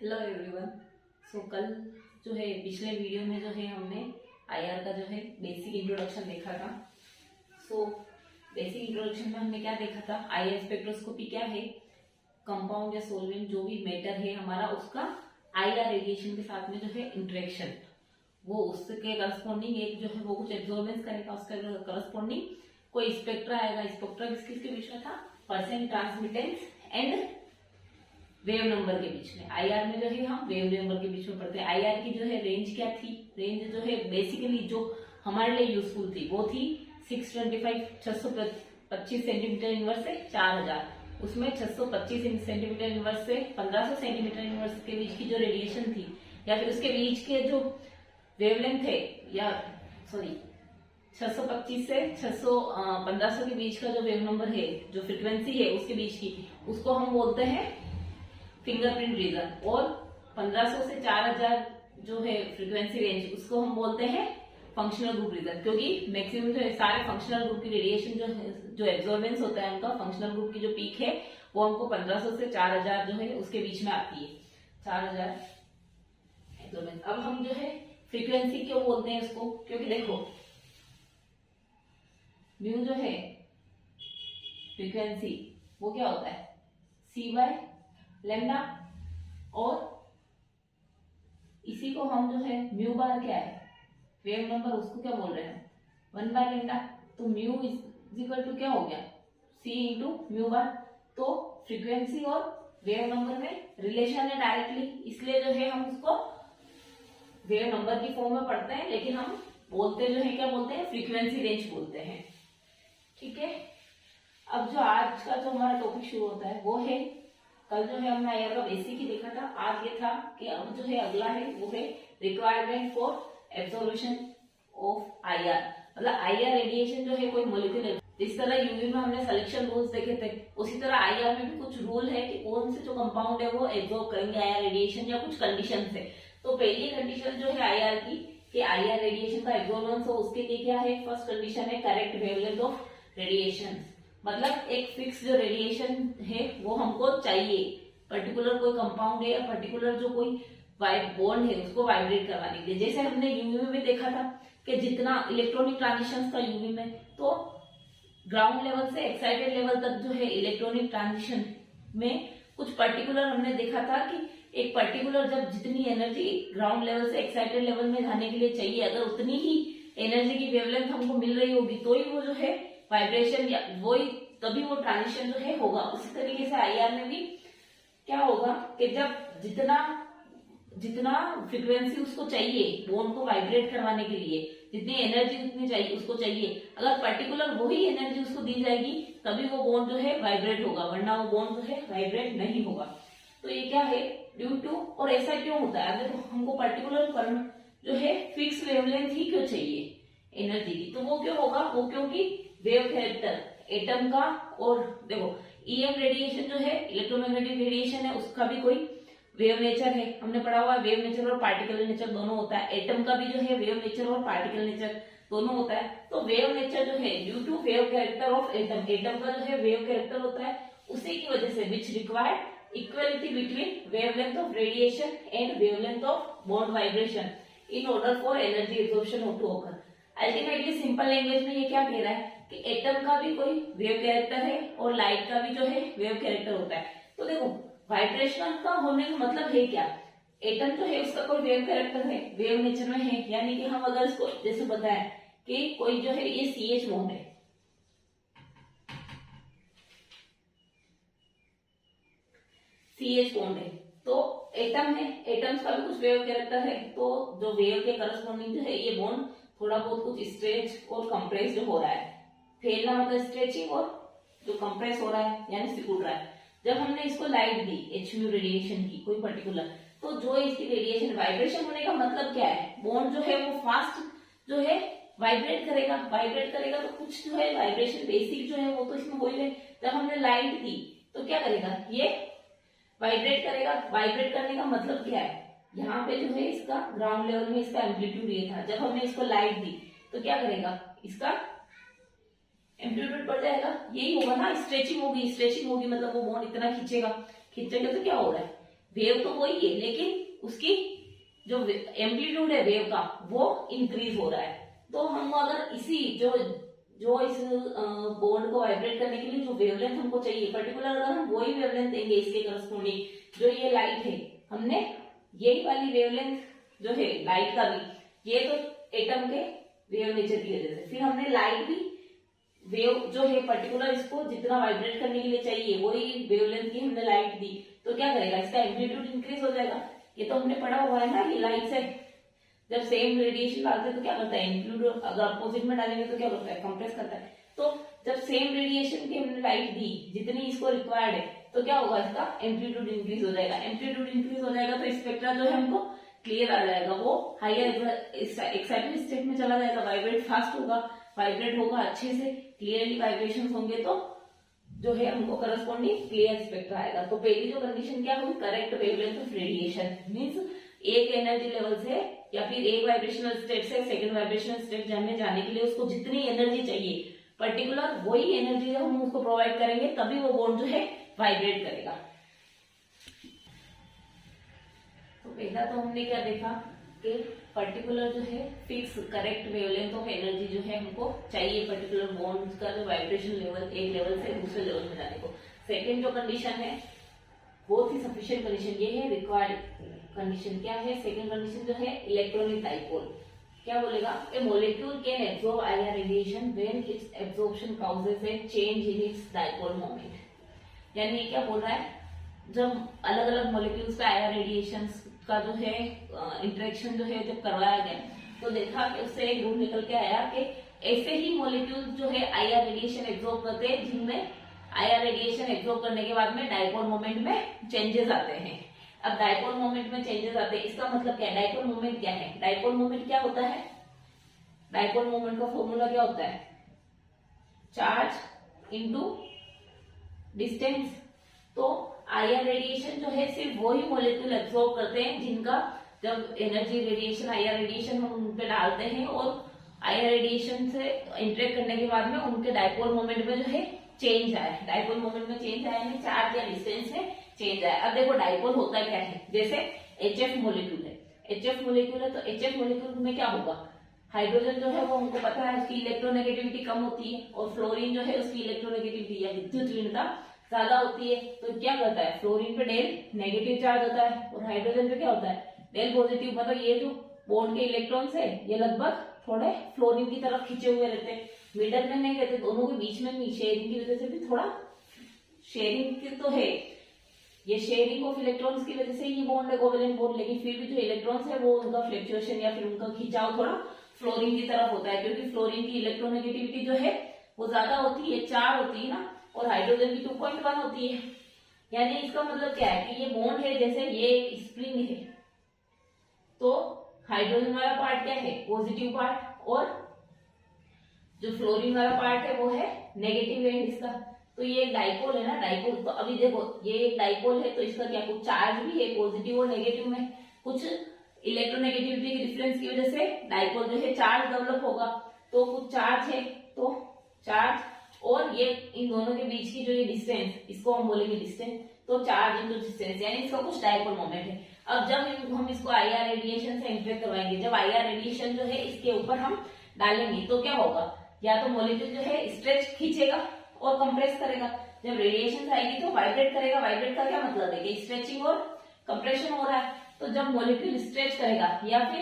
Hello everyone. सो कल जो है पिछले वीडियो में जो है हमने आईआर का जो है बेसिक इंट्रोडक्शन देखा था। सो बेसिक इंट्रोडक्शन में हमने क्या देखा था, आईआर स्पेक्ट्रोस्कोपी क्या है, कंपाउंड या सोलवेंट जो भी मैटर है हमारा उसका आईआर रेडिएशन के साथ में जो है इंटरेक्शन, वो उसके करस्पॉन्डिंग एक जो है वो कुछ एब्जॉर्बेंस करेगा, उसका करस्पॉन्डिंग कोई स्पेक्ट्रा आएगा। स्पेक्ट्रा किसके बीच में था, percent transmittance and wave number के बीच में। आईआर में जो है हम वेव नंबर के बीच में पढ़ते हैं। आईआर की जो है रेंज क्या थी, रेंज जो है बेसिकली जो हमारे लिए यूजफुल थी वो थी 625 सेंटीमीटर इनवर्स से 4000। उसमें 625 सेंटीमीटर इनवर्स से 1500 सेंटीमीटर इनवर्स के बीच की जो रेडिएशन थी या फिर उसके बीच के जो वेवलेंथ है, या सॉरी 625 से 1500 के बीच का जो वेव नंबर है, जो फ्रीक्वेंसी है उसके बीच की, उसको हम बोलते हैं फिंगरप्रिंट रीजन। और 1500 से 4000 जो है फ्रीक्वेंसी रेंज, उसको हम बोलते हैं फंक्शनल ग्रुप रीजन, क्योंकि मैक्सिमम जो है सारे फंक्शनल ग्रुप की रेडिएशन जो एब्जॉर्बेंस होता है उनका, फंक्शनल ग्रुप की जो पीक है वो हमको 1500 से 4000 जो है उसके बीच में आती है, 4000 एब्जॉर्बेंस। अब हम जो है फ्रीक्वेंसी क्यों बोलते हैं इसको, क्योंकि देखो म्यू जो है फ्रीक्वेंसी वो क्या होता है, सी बाय लेमडा, और इसी को हम जो है म्यू बार क्या है, वेव नंबर, उसको क्या बोल रहे हैं 1 बाय लेमडा। तो म्यू इज इक्वल टू क्या हो गया, सी इंटू म्यू बार। तो फ्रीक्वेंसी और वेव नंबर में रिलेशन है डायरेक्टली, इसलिए जो है हम उसको वेव नंबर की फॉर्म में पढ़ते हैं, लेकिन हम बोलते जो है क्या बोलते हैं, फ्रीक्वेंसी रेंज बोलते हैं। ठीक है, अब जो आज का जो हमारा टॉपिक शुरू होता है वो है, कल जो है हमने आईआर का बेसिक ही देखा था, आज ये था कि अब जो है अगला है वो है requirement for absorption of IR. मतलब आईआर रेडिएशन जो है कोई मॉलिक्यूल, जिस तरह यूवी में हमने सिलेक्शन रूल्स देखे थे, उसी तरह आईआर में भी कुछ रूल है कि कौन से जो कंपाउंड है वो एब्जॉर्ब करेंगे आईआर रेडिएशन, या कुछ कंडीशन है। तो पहली कंडीशन जो है आईआर की कि आईआर रेडिएशन का एब्जॉर्बेंस हो, उसके लिए क्या है, फर्स्ट कंडीशन है करेक्ट वेवलेंथ ऑफ रेडिएशन। मतलब एक फिक्स जो रेडिएशन है वो हमको चाहिए, पर्टिकुलर कोई कंपाउंड है या पर्टिकुलर जो कोई बॉन्ड है उसको वाइब्रेट करवाने के लिए। जैसे हमने यूवी में देखा था कि जितना इलेक्ट्रॉनिक ट्रांजिशन था यूवी में, तो ग्राउंड लेवल से एक्साइटेड लेवल तक जो है इलेक्ट्रॉनिक ट्रांजिशन में कुछ पर्टिकुलर हमने देखा था कि एक पर्टिकुलर जब जितनी एनर्जी ग्राउंड लेवल से एक्साइटेड लेवल में जाने के लिए चाहिए, अगर उतनी ही एनर्जी की वेवलेंथ हमको मिल रही होगी तो ही वो जो है वाइब्रेशन या वही तभी वो ट्रांजिशन जो है होगा। उसी तरीके से आईआर में भी क्या होगा कि जब जितना फ्रीक्वेंसी उसको चाहिए बोन को वाइब्रेट करवाने के लिए, जितनी एनर्जी उतनी चाहिए उसको चाहिए, अगर पर्टिकुलर वही एनर्जी उसको दी जाएगी तभी वो बोन जो है वाइब्रेट होगा, वरना वो बोन जो है वाइब्रेट नहीं होगा। तो ये क्या है ड्यू टू, और ऐसा क्यों होता है, अगर हमको पर्टिकुलर जो है फिक्स वेवलेंथ ही क्यों चाहिए एनर्जी की, तो वो क्यों होगा, वो क्योंकि वेव कैरेक्टर एटम का, और देखो ईएम रेडिएशन जो है इलेक्ट्रोमैग्नेटिक रेडिएशन है, उसका भी कोई वेव नेचर है, हमने पढ़ा हुआ है वेव नेचर और पार्टिकल नेचर दोनों होता है। एटम का भी जो है वेव नेचर और पार्टिकल नेचर दोनों होता है। तो वेव नेचर जो है due to wave character of atom, atom का जो है वेव कैरेक्टर होता है, उसी की वजह से which required equality between wavelength of radiation and wavelength of bond vibration in order for energy absorption to occur. Ultimately simple language में ये क्या कह रहा है कि एटम का भी कोई वेव कैरेक्टर है और लाइट का भी जो है वेव कैरेक्टर होता है। तो देखो वाइब्रेशन का होने का मतलब है क्या, एटम जो है उसका कोई वेव कैरेक्टर है, वेव नेचर में है, यानी कि हम अगर इसको जैसे बताएं कि कोई जो है ये CH बॉन्ड है, CH बॉन्ड है, तो एटम है, एटम्स का भी कुछ वेव कैरेक्टर है, तो जो वेव के करस्पॉन्डिंग जो है ये बॉन्ड थोड़ा बहुत कुछ स्ट्रेच और कंप्रेस जो हो रहा है, फैलना मतलब स्ट्रेचिंग, और जो कंप्रेस हो रहा है यानी सिकुड़ रहा है। जब हमने इसको लाइट दी HMU रेडिएशन की कोई पर्टिकुलर, तो जो इसकी रेडिएशन वाइब्रेशन होने का मतलब क्या है, बॉन्ड जो है वो फास्ट जो है वाइब्रेट करेगा, वाइब्रेट करेगा तो कुछ जो है वाइब्रेशन बेसिक जो है वो तो इसमें हो ही रहे। जब हमने लाइट दी तो क्या करेगा, ये वाइब्रेट करेगा। वाइब्रेट करने का मतलब क्या है, यहाँ पे जो है इसका ग्राउंड लेवल में इसका एम्पलीट्यूड ये था, जब हमने इसको लाइट दी तो क्या करेगा, इसका एम्पलीट्यूड बढ़ जाएगा, यही होगा ना, स्ट्रेचिंग होगी, स्ट्रेचिंग होगी मतलब वो बॉन्ड इतना खींचेगा, खींचेगा तो क्या हो रहा है, वेव तो वही है, लेकिन उसकी जो एम्पलीट्यूड है वेव का वो इंक्रीज हो रहा है। तो हम अगर इसी जो इस बॉन्ड को वाइब्रेट करने के लिए जो वेवलेंथ हमको चाहिए पर्टिकुलर, अगर हम वही वेवलेंथ देंगे इसके करस्पॉन्डिंग, जो ये लाइट है, हमने यही वाली वेवलेंथ जो है लाइट का भी, ये तो एटम के वेव नेचर की वजह से, फिर हमने लाइट भी वेव जो है पर्टिकुलर इसको जितना वाइब्रेट करने के लिए चाहिए वही वेवलेंथ की हमने लाइट दी, तो क्या करेगा, इसका एम्पलीट्यूड इंक्रीज हो जाएगा। ये तो हमने पढ़ा हुआ है ना, ये लाइट से जब सेम रेडिएशन डालते हैं तो क्या करता है, एम्पलीट्यूड अगर अपोजिट में डालेंगे तो क्या करता है, कंप्रेस करता है। तो जब सेम रेडिएशन की हमने लाइट दी जितनी इसको रिक्वायर्ड है, तो क्या होगा, इसका एम्पलीट्यूड इंक्रीज हो जाएगा। एम्पलीट्यूड इंक्रीज हो जाएगा तो स्पेक्ट्रा जो है हमको क्लियर आ जाएगा, वो हायर एक्साइटेड स्टेट में चला जाएगा, वाइब्रेट फास्ट होगा, वाइब्रेट होगा अच्छे से, क्लियरली वाइब्रेशन होंगे, तो जो है हमको करस्पॉन्डिंग क्लियर स्पेक्ट्रा आएगा। तो पहली जो कंडीशन क्या हुई, correct wavelength of radiation, means एक एनर्जी लेवल से या फिर एक वाइब्रेशनल स्टेट से सेकंड वाइब्रेशनल स्टेट में जाने के लिए उसको जितनी एनर्जी चाहिए पर्टिकुलर वही एनर्जी हम उसको प्रोवाइड करेंगे, तभी वो बॉन्ड जो है वाइब्रेट करेगा। तो पहला तो हमने क्या देखा कि पर्टिकुलर जो है fix correct wavelength of energy जो है हमको चाहिए पर्टिकुलर बॉन्ड का जो वाइब्रेशन लेवल एक लेवल से दूसरे लेवल में जाने को। सेकेंड जो कंडीशन है बहुत ही सफिशिएंट कंडीशन, ये है रिक्वायर्ड कंडीशन। क्या है सेकेंड कंडीशन, जो है इलेक्ट्रॉनिक डाइपोल। क्या बोलेगा, a molecule can absorb IR radiation when its absorption causes a change in its dipole moment. यानी क्या बोल रहा है, जब अलग अलग मॉलिक्यूल्स का आईआर रेडिएशन का जो है इंटरेक्शन जो है जब करवाया गया, तो देखा कि उससे एक रूल निकल के आया कि ऐसे ही मॉलिक्यूल जो है आईआर रेडिएशन एब्सॉर्ब करते हैं जिनमें आईआर रेडिएशन एब्सॉर्ब करने के बाद में डाइपोल मोमेंट में चेंजेस आते हैं। अब डाइपोल मोमेंट में चेंजेस आते हैं, इसका मतलब क्या है, डाइपोल मोमेंट क्या है, डाइपोल मोमेंट क्या होता है, डाइपोल मोमेंट का फॉर्मूला क्या होता है, चार्ज इनटू डिस्टेंस। तो आईआर रेडिएशन जो है सिर्फ वही मॉलिक्यूल एब्सॉर्ब करते हैं जिनका जब एनर्जी रेडिएशन आईआर रेडिएशन हम उन पे डालते हैं और आईआर रेडिएशन से इंटरेक्ट करने के बाद में उनके डाइपोल मोमेंट में जो है चेंज आया, डाइपोल मोमेंट में चेंज आया यानी चार्ज या डिस्टेंस में चेंज आया। अब देखो डाइपोल होता क्या है, जैसे HF मोलिक्यूल है, HF मोलिक्यूल है तो HF मोलिक्यूल में क्या होगा, हाइड्रोजन जो है वो हमको पता है उसकी इलेक्ट्रोनेगेटिविटी कम होती है और फ्लोरीन जो है उसकी इलेक्ट्रोनेगेटिविटी या विद्युत ऋणता ज्यादा होती है। तो क्या करता है, फ्लोरीन पे डेल नेगेटिव चार्ज होता है और हाइड्रोजन पे क्या होता है डेल पॉजिटिव। मतलब ये जो बॉन्ड के इलेक्ट्रॉन्स है ये लगभग थोड़े फ्लोरीन की तरफ खींचे हुए रहते हैं, मिडल में नहीं रहते, दोनों के बीच में नहीं, शेयरिंग की वजह से भी थोड़ा शेयरिंग की तो है, ये शेयरिंग ऑफ इलेक्ट्रॉन्स की वजह से ये बॉन्ड है कोवेलेंट बॉन्ड, लेकिन फिर भी जो इलेक्ट्रॉन्स है वो उनका फ्लक्चुएशन या फिर उनका खिंचाव थोड़ा फ्लोरीन की तरफ होता है, क्योंकि फ्लोरीन की इलेक्ट्रोनेगेटिविटी जो है वो ज्यादा होती है, 4 होती है ना, और हाइड्रोजन की 2.1 होती है। यानी इसका मतलब क्या है कि ये बॉन्ड है, जैसे ये एक स्प्रिंग है तो हाइड्रोजन वाला पार्ट क्या है पॉजिटिव पार्ट और जो फ्लोरीन वाला पार्ट है वो है नेगेटिव एंड इसका। तो ये एक डाइपोल है ना, डाइपोल। तो अभी देखो ये एक डाइपोल है तो इसका क्या कुछ चार्ज भी है पॉजिटिव और नेगेटिव में, कुछ इलेक्ट्रोनेगेटिविटी के डिफरेंस की वजह से डाइपोल जो है चार्ज डेवलप होगा। तो कुछ चार्ज है तो चार्ज और ये इन दोनों के बीच की जो ये डिस्टेंस, इसको हम बोलेंगे डिस्टेंस, तो चार्ज इंटू डिस्टेंस यानी इसका कुछ डाइपोल मोमेंट है। अब जब हम इसको आईआर रेडिएशन से इंटरेक्ट करवाएंगे, जब आईआर रेडिएशन जो है इसके ऊपर हम डालेंगे तो क्या होगा, या तो मॉलिक्यूल जो है स्ट्रेच खींचेगा और कंप्रेस करेगा, जब रेडिएशन आएगी तो वाइब्रेट करेगा। वाइब्रेट का क्या मतलब है कि स्ट्रेचिंग और कंप्रेशन हो रहा है। तो जब मॉलिक्यूल स्ट्रेच करेगा या फिर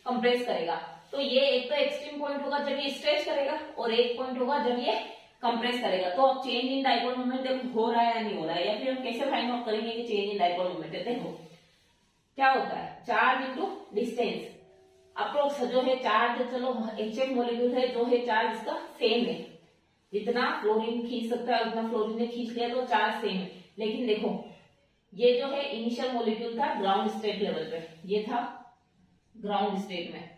कंप्रेस करेगा तो ये एक तो एक्सट्रीम पॉइंट होगा जब ये स्ट्रेच करेगा और एक पॉइंट होगा जब ये कंप्रेस करेगा। तो अब चेंज इन डाइपोल मोमेंट देखो हो रहा है या नहीं हो रहा है, या फिर हम कैसे फाइंड आउट करेंगे कि चेंज इन डाइपोल मोमेंट है। देखो क्या होता है, चार्ज इंटू डिस्टेंस अप्रोक्स जो है चार्ज, चलो HF मोलिक्यूल है जो है चार्ज इसका सेम है, जितना फ्लोरीन खींच सकता है उतना फ्लोरीन ने खींच लिया तो चार्ज सेम है। लेकिन देखो ये जो है इनिशियल मोलिक्यूल था ग्राउंड स्टेट लेवल पे, ये था ग्राउंड स्टेट में,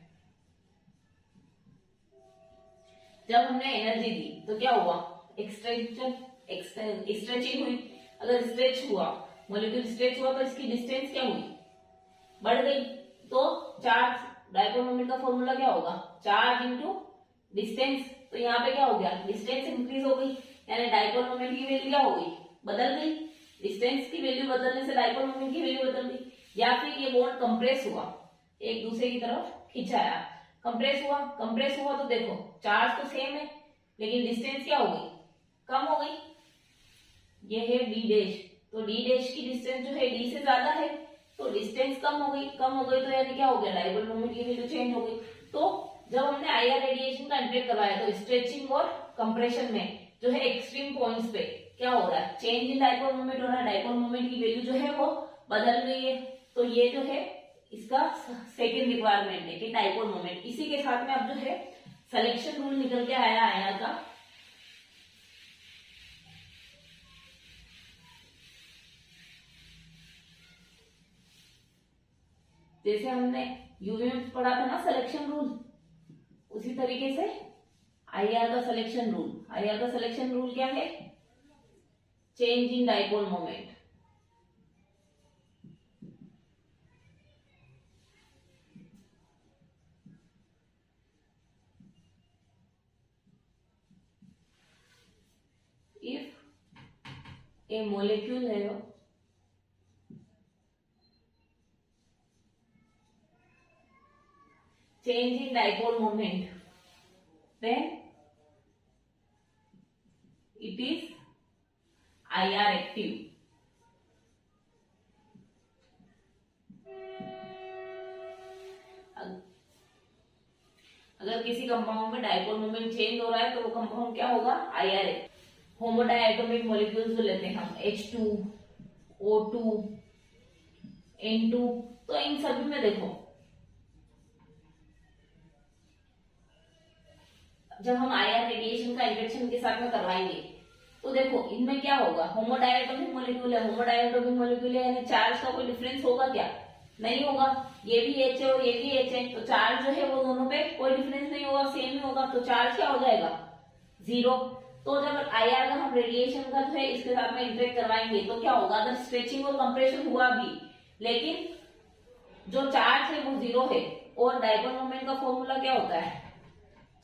जब हमने एनर्जी दी तो क्या हुआ, स्ट्रेचिंग हुई। अगर स्ट्रेच हुआ मोलिक्यूल स्ट्रेच हुआ तो इसकी डिस्टेंस क्या हुई, बढ़ गई। तो चार्ज डाइपोल मोमेंट का फॉर्मूला क्या होगा, चार्ज इंटू डिस्टेंस। तो यहाँ पे क्या हो गया, डिस्टेंस इंक्रीज हो गई यानी डाइपोल मोमेंट की वैल्यू क्या हो गई, बदल गई। डिस्टेंस की वैल्यू बदलने से डाइपोल मोमेंट की वैल्यू बदल या फिर ये बॉन्ड कंप्रेस हुआ, एक दूसरे की तरफ खिंचाया, कंप्रेस हुआ तो देखो चार्ज तो सेम है लेकिन डिस्टेंस क्या हो गई, कम हो गई। ये है डी डैश, तो डी डैश की डिस्टेंस जो है डी से ज्यादा है तो डिस्टेंस कम हो गई तो यानी क्या हो गया, डाइपोल मोमेंट की वैल्यू चेंज हो गई। तो जब हमने आईआर रेडिएशन का इंटरेक्ट करवाया तो स्ट्रेचिंग और कंप्रेशन में जो है एक्सट्रीम पॉइंट्स पे क्या हो रहा है, चेंज इन डाइपोल मोमेंट हो रहा है, डाइपोल मोमेंट की वैल्यू जो है वो बदल रही है। तो ये जो है इसका सेकेंड रिक्वायरमेंट है कि डाइपोल मोमेंट। इसी के साथ में अब जो है सिलेक्शन रूल निकल के आया आईआर का। जैसे हमने यूवी में पढ़ा था ना सिलेक्शन रूल, उसी तरीके से आईआर का सिलेक्शन रूल क्या है, change in dipole moment. If A molecule है change in dipole moment, then it is IR active. अगर किसी कंपाउंड में डाइपोल मोमेंट चेंज हो रहा है तो वो कंपाउंड क्या होगा, आईआर है। होमोडाइएटोमिक मॉलिक्यूल्स जो लेते हैं हम H2, O2, N2, तो इन सभी में देखो जब हम आईआर रेडिएशन का इंजेक्शन के साथ में करवाएंगे तो देखो इनमें क्या होगा, होमोडाइएटोमिक मॉलिक्यूल है यानी चार्ज का कोई डिफरेंस होगा क्या, नहीं होगा। ये भी H है और ये भी H है तो चार्ज जो है वो दोनों पे कोई डिफरेंस नहीं होगा, सेम ही होगा। तो चार्ज क्या हो जाएगा, 0। तो जब आईआर का हम रेडिएशन का जो है इसके साथ में इंटरेक्ट करवाएंगे तो क्या होगा, अगर स्ट्रेचिंग और कंप्रेशन हुआ भी लेकिन जो चार्ज है वो 0 है। और डाइपोल मोमेंट का फॉर्मूला क्या होता है,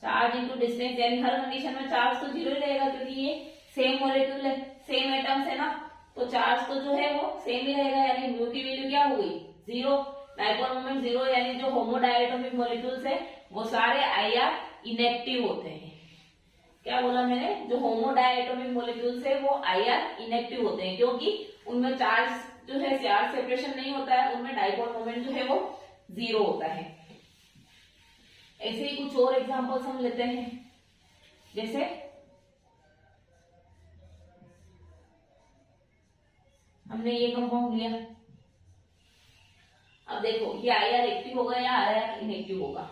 चार्ज इंटू डिस्टेंस, यानी हर कंडीशन में चार्ज तो 0 ही रहेगा क्योंकि ये सेम मॉलिक्यूल है, सेम एटम्स है ना, तो चार्ज तो जो है वो सेम ही रहेगा, यानी म्यू की वैल्यू क्या हो गई, 0। डाइपोल मोमेंट 0, यानी जो होमोडाइएटोमिक मॉलिक्यूल्स है वो सारे आईआर इनएक्टिव होते हैं। क्या बोला मैंने, जो होमोडाइएटोमिक मॉलिक्यूल्स है वो आईआर इनएक्टिव होते हैं क्योंकि उनमें चार्ज जो है चार्ज सेपरेशन नहीं होता है, उनमें डाइपोल मोमेंट जो है वो 0 होता है। ऐसे ही कुछ और एग्जांपल्स हम लेते हैं, जैसे हमने ये कंपाउंड लिया, अब देखो ये आईआर एक्टिव होगा या आईआर इनएक्टिव होगा।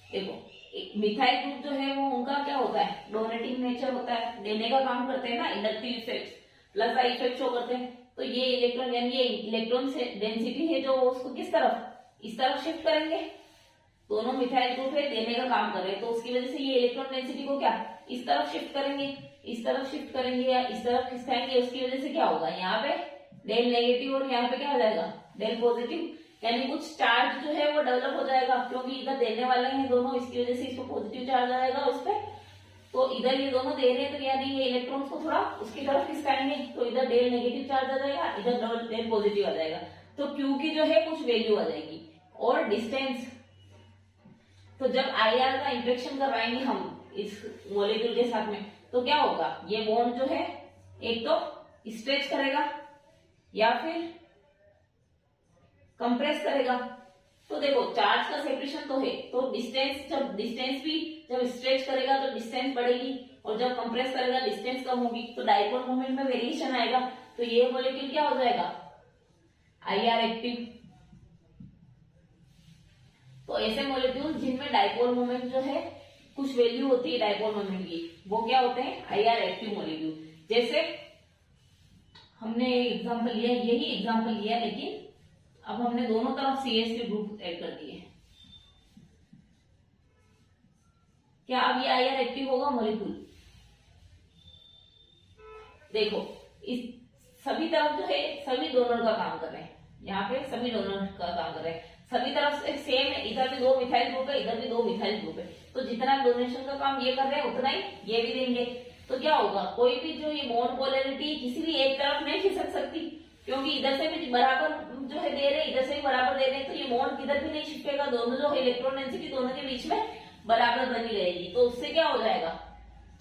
देखो मिथाइल ग्रुप जो है वो उनका क्या होता है, डोनेटिंग नेचर होता है, देने का काम करते हैं ना, inductive effect plus I effect show करते हैं। तो ये इलेक्ट्रॉन यानी ये इलेक्ट्रॉन डेंसिटी है जो उसको किस तरफ, इस तरफ शिफ्ट करेंगे। दोनों मिथाइल ग्रुप है, देने का काम कर रहे हैं तो उसकी वजह से ये इलेक्ट्रॉन डेंसिटी को क्या इस तरफ शिफ्ट करेंगे, इस तरफ शिफ्ट करेंगे या इस तरफ खिसकाएंगे। उसकी वजह से क्या होगा, यहाँ पे डेल नेगेटिव और यहाँ पे क्या आ जाएगा, डेल पॉजिटिव, यानी कुछ चार्ज जो है वो डेवलप हो जाएगा क्योंकि इधर देने वाले हैं दोनों, इसकी वजह से इसको पॉजिटिव चार्ज आएगा उस पर। तो इधर ये दोनों दे रहे हैं तो यानी ये इलेक्ट्रॉन्स को थोड़ा उसकी तरफ खिसकाएंगे तो इधर डेल नेगेटिव चार्ज आ जाएगा, इधर डेल पॉजिटिव आ जाएगा। तो क्यू की जो है कुछ वैल्यू आ जाएगी। और डिस्टेंस, तो जब आईआर का इंटरेक्शन करवाएंगे हम इस मॉलिक्यूल के साथ में तो क्या होगा, ये बॉन्ड जो है एक तो स्ट्रेच करेगा या फिर कंप्रेस करेगा। तो देखो चार्ज का सेपरेशन तो है, तो डिस्टेंस भी जब स्ट्रेच करेगा तो डिस्टेंस बढ़ेगी और जब कंप्रेस करेगा डिस्टेंस कम होगी, तो डाइपोल मोमेंट में वेरिएशन आएगा। तो ये मॉलिक्यूल क्या हो जाएगा, आईआर एक्टिव। तो ऐसे मॉलिक्यूल जिनमें डाइपोल मोमेंट जो है कुछ वैल्यू होती है डाइपोल मोमेंट की, वो क्या होते हैं, आईआर एक्टिव मॉलिक्यूल। जैसे हमने एग्जांपल लिया, यही एग्जांपल लिया, लेकिन अब हमने दोनों तरफ सीएस के ग्रुप ऐड कर दिए। क्या अब ये आईआर एक्टिव होगा मॉलिक्यूल, देखो इस सभी तरफ जो है सभी डोनर का काम कर रहे हैं, यहाँ पे सभी डोनर का काम कर रहे हैं, सभी तरफ से सेम है, इधर भी 2 मिथाइल ग्रुप है, इधर भी 2 मिथाइल ग्रुप है, तो जितना डोनेशन का काम ये कर रहे हैं उतना ही ये भी देंगे। तो क्या होगा, कोई भी जो ये बॉन्ड पोलैरिटी किसी भी एक तरफ नहीं खिसक सकती क्योंकि इधर से भी बराबर जो है दे रहे, इधर से भी कि बॉन्ड किधर भी नहीं शिफ्टेगा, दोनों जो इलेक्ट्रॉन डेंसिटी दोनों के बीच में बराबर बनी रहेगी। तो उससे क्या हो जाएगा,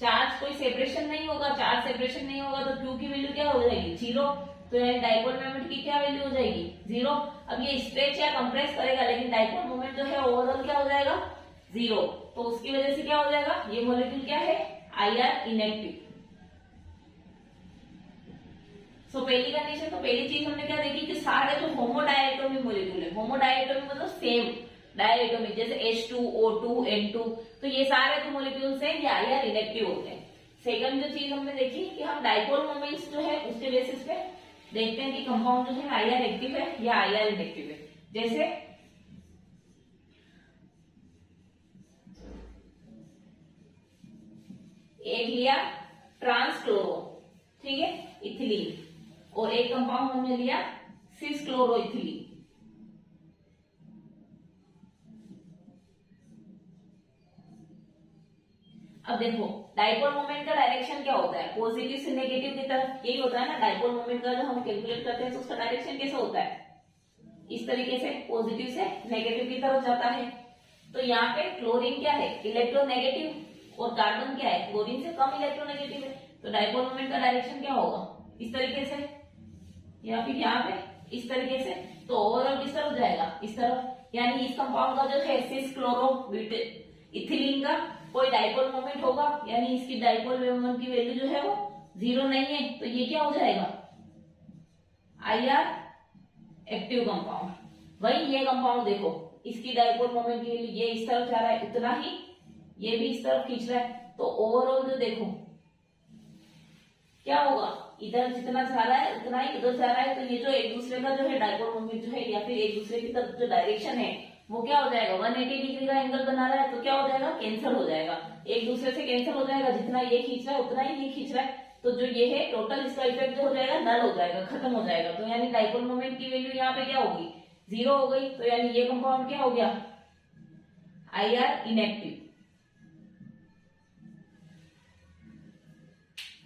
चार्ज कोई सेपरेशन नहीं होगा, चार्ज सेपरेशन नहीं होगा तो Q की वैल्यू क्या हो जाएगी, 0। तो यानी डाइपोल मोमेंट की क्या वैल्यू हो जाएगी, 0। अब ये स्ट्रेच या कंप्रेस करेगा लेकिन डाइपोल मोमेंट जो है ओवरऑल क्या हो जाएगा, 0। तो उसकी वजह से क्या हो जाएगा, ये मॉलिक्यूल क्या है, IR इनएक्टिव। सो पहली कंडीशन, तो पहली चीज हमने क्या देखी कि सारे जो होमोडायटोमिक मॉलिक्यूल है, होमोडायटोमिक मतलब सेम डायटोमिक, जैसे H2O2 N2, तो ये सारे जो मॉलिक्यूल्स हैं ये IR इनएक्टिव होते हैं। सेकंड जो चीज हमने देखी कि हम डाइपोल मोमेंट्स जो है उसके बेसिस पे देखते हैं कि कंपाउंड जो है IR एक्टिव है या IR इनएक्टिव है। जैसे एक लिया ट्रांसक्लोरो, ठीक है, इथिलीन, और एक कंपाउंड हमने लिया सिस क्लोरोइथिलीन। अब देखो डाइपोल मोमेंट का डायरेक्शन क्या होता है, पॉजिटिव से नेगेटिव की तरफ, यही होता है ना डाइपोल मोमेंट का जो हम कैलकुलेट करते हैं, तो उसका डायरेक्शन कैसे होता है, इस तरीके से पॉजिटिव से नेगेटिव की तरफ जाता है। तो यहाँ पे क्लोरीन क्या है, इलेक्ट्रोनेगेटिव, और कार्बन क्या है, क्लोरीन से कम इलेक्ट्रोनेगेटिव है। तो डाइपोल मोमेंट का डायरेक्शन क्या होगा, इस तरीके से, या फिर यहाँ पे इस तरीके से। तो ओवरऑल किस तरफ जाएगा, इस तरफ। यानी इस कंपाउंड का जो है सिस क्लोरो इथिलीन का कोई डाइपोल मोमेंट होगा, यानी इसकी डाइपोल मोमेंट की वैल्यू जो है वो 0 नहीं है, तो ये क्या हो जाएगा, IR एक्टिव कंपाउंड। वही ये कंपाउंड देखो, इसकी डाइपोल मोमेंट की वैल्यू ये इस तरफ जा रहा है उतना ही ये भी इस तरफ खींच रहा है, तो ओवरऑल जो देखो क्या होगा, इधर जितना जा रहा है उतना ही उधर जा रहा है। तो ये जो एक दूसरे का जो है डाइपोल मोमेंट जो है या फिर एक दूसरे की तरफ जो डायरेक्शन है वो क्या हो जाएगा, 180 डिग्री का एंगल बना रहा है, तो क्या हो जाएगा, कैंसिल हो जाएगा, एक दूसरे से कैंसिल हो जाएगा, जितना ये खींच रहा है उतना ही ये खींच रहा है। तो जो ये है टोटल इसका इफेक्ट जो हो जाएगा नल हो जाएगा, खत्म हो जाएगा। तो यानी डाइपोल मोमेंट की वैल्यू यहाँ पे क्या होगी, 0 हो गई। तो यानी ये कंपाउंड क्या हो गया, IR इनएक्टिव।